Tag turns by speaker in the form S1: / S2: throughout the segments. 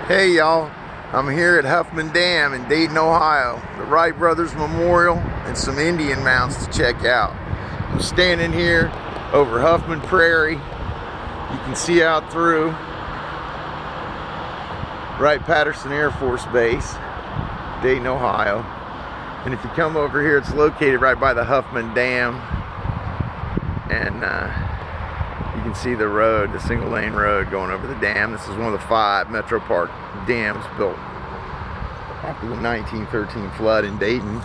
S1: Hey y'all, I'm here at Huffman Dam in Dayton, Ohio. The Wright Brothers Memorial and some Indian mounds to check out. I'm standing here over Huffman Prairie. You can see out through Wright-Patterson Air Force Base, Dayton, Ohio. And if you come over here, it's located right by the Huffman Dam. And you can see the road, the single lane road going over the dam. This is one of the 5 Metro Park dams built after the 1913 flood in Dayton.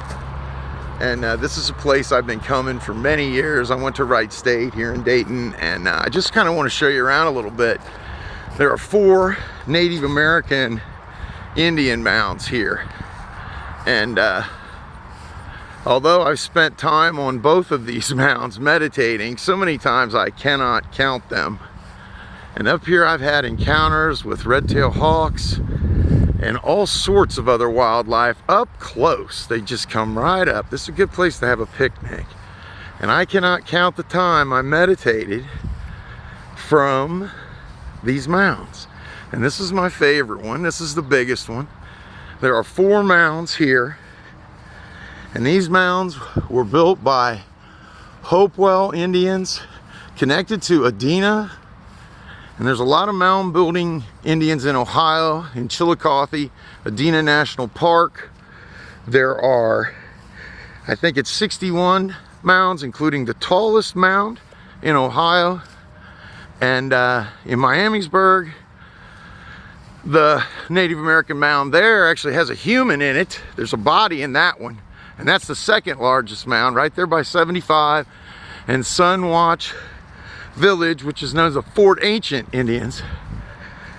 S1: And this is a place I've been coming for many years. I went to Wright State here in Dayton, and I just kind of want to show you around a little bit. There are 4 Native American Indian mounds here. And although I've spent time on both of these mounds meditating so many times I cannot count them. And up here I've had encounters with red-tailed hawks and all sorts of other wildlife up close. They just come right up. This is a good place to have a picnic. And I cannot count the time I meditated from these mounds. And this is my favorite one. This is the biggest one. There are 4 mounds here. And these mounds were built by Hopewell Indians connected to Adena. And there's a lot of mound building Indians in Ohio, in Chillicothe, Adena National Park. There are, I think it's 61 mounds, including the tallest mound in Ohio. And in Miamisburg, the Native American mound there actually has a human in it. There's a body in that one. And that's the 2nd largest mound, right there by 75. And Sunwatch Village, which is known as the Fort Ancient Indians.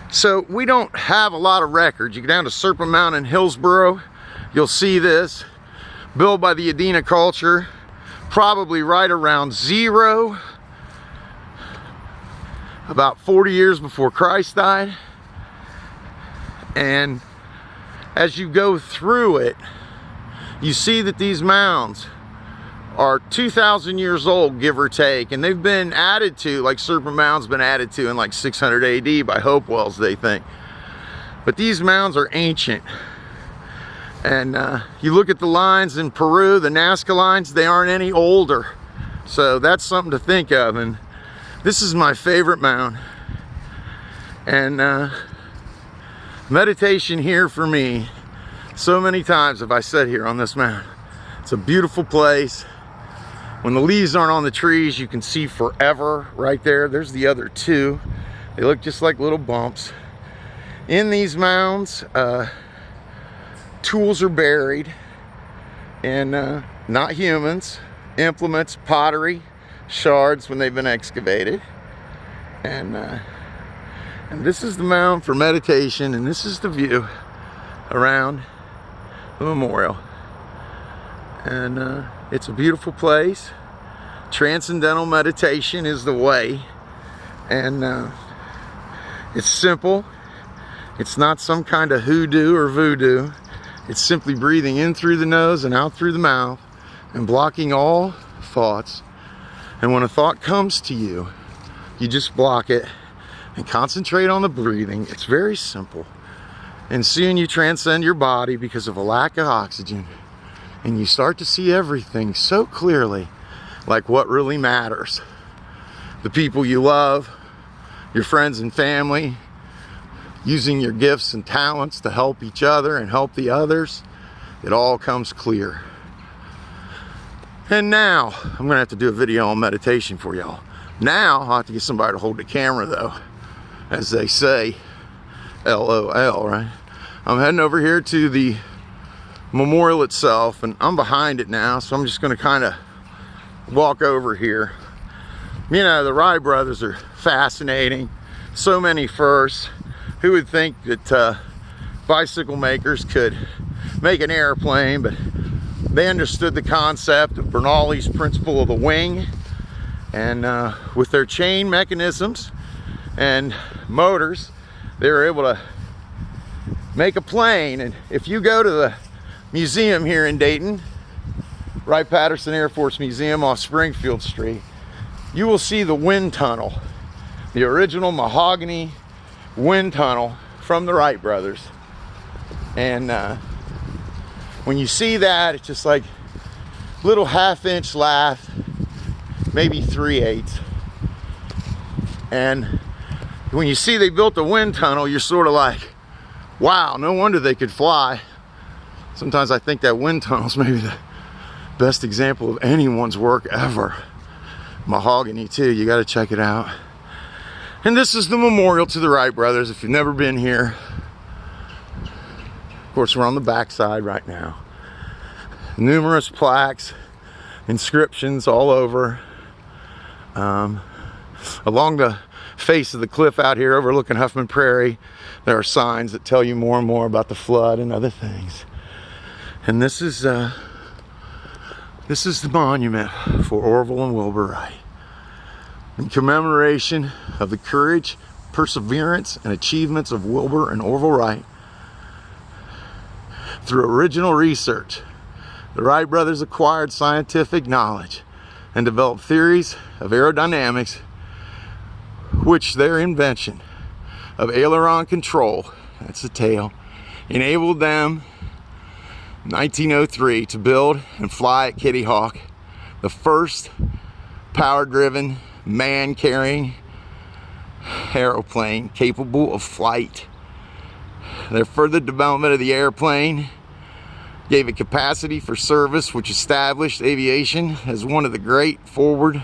S1: So we don't have a lot of records. You go down to Serpent Mountain in Hillsboro, you'll see this. Built by the Adena culture, probably right around 0. About 40 years before Christ died. And as you go through it, you see that these mounds are 2,000 years old, give or take, and they've been added to, like Serpent Mound's been added to in like 600 AD by Hopewells, they think. But these mounds are ancient. And you look at the lines in Peru, the Nazca lines, they aren't any older. So that's something to think of. And this is my favorite mound. And meditation here for me, so many times have I sat here on this mound. It's a beautiful place. When the leaves aren't on the trees, you can see forever right there. There's the other 2. They look just like little bumps. In these mounds, tools are buried, and not humans, implements, pottery, shards when they've been excavated. And this is the mound for meditation, and this is the view around the memorial. And it's a beautiful place. Transcendental meditation is the way. And it's simple. It's not some kind of hoodoo or voodoo. It's simply breathing in through the nose and out through the mouth and blocking all thoughts. And when a thought comes to you, you just block it and concentrate on the breathing. It's very simple. And soon you transcend your body because of a lack of oxygen. And you start to see everything so clearly, like what really matters. The people you love, your friends and family, using your gifts and talents to help each other and help the others. It all comes clear. And now, I'm gonna have to do a video on meditation for y'all. Now, I'll have to get somebody to hold the camera though. As they say, LOL, right? I'm heading over here to the memorial itself, and I'm behind it now, so I'm just going to kind of walk over here. You know, the Wright brothers are fascinating. So many firsts. Who would think that bicycle makers could make an airplane, but they understood the concept of Bernoulli's principle of the wing, and with their chain mechanisms and motors, they were able to make a plane. And if you go to the museum here in Dayton, Wright-Patterson Air Force Museum off Springfield Street, you will see the wind tunnel, the original mahogany wind tunnel from the Wright brothers. And when you see that, it's just like little 1/2-inch lath, maybe 3/8. And when you see they built a wind tunnel, you're sort of like, wow, no wonder they could fly. Sometimes I think that wind tunnel's maybe the best example of anyone's work ever. Mahogany too, you got to check it out. And this is the memorial to the Wright brothers if you've never been here. Of course, we're on the backside right now. Numerous plaques, inscriptions all over. Along the face of the cliff out here overlooking Huffman Prairie, there are signs that tell you more and more about the flood and other things. And this is the monument for Orville and Wilbur Wright, in commemoration of the courage, perseverance, and achievements of Wilbur and Orville Wright. Through original research, the Wright brothers acquired scientific knowledge and developed theories of aerodynamics, which their invention of aileron control, that's the tail, enabled them in 1903 to build and fly at Kitty Hawk, the first power-driven, man-carrying aeroplane capable of flight. Their further development of the airplane gave it capacity for service, which established aviation as one of the great forward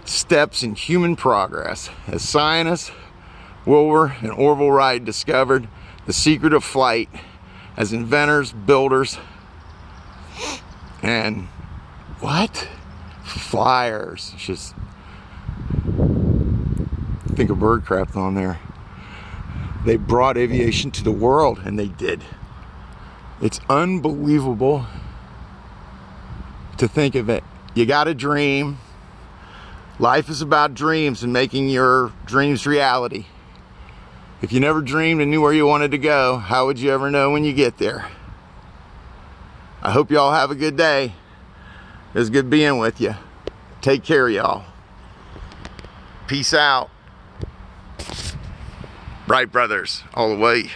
S1: steps in human progress. As scientists, Wilbur and Orville Wright discovered the secret of flight. As inventors, builders, and flyers. It's just think of Birdcraft on there. They brought aviation to the world, and they did. It's unbelievable to think of it. You got a dream. Life is about dreams and making your dreams reality. If you never dreamed and knew where you wanted to go, how would you ever know when you get there? I hope y'all have a good day. It was good being with you. Take care, y'all. Peace out. Wright brothers, all the way.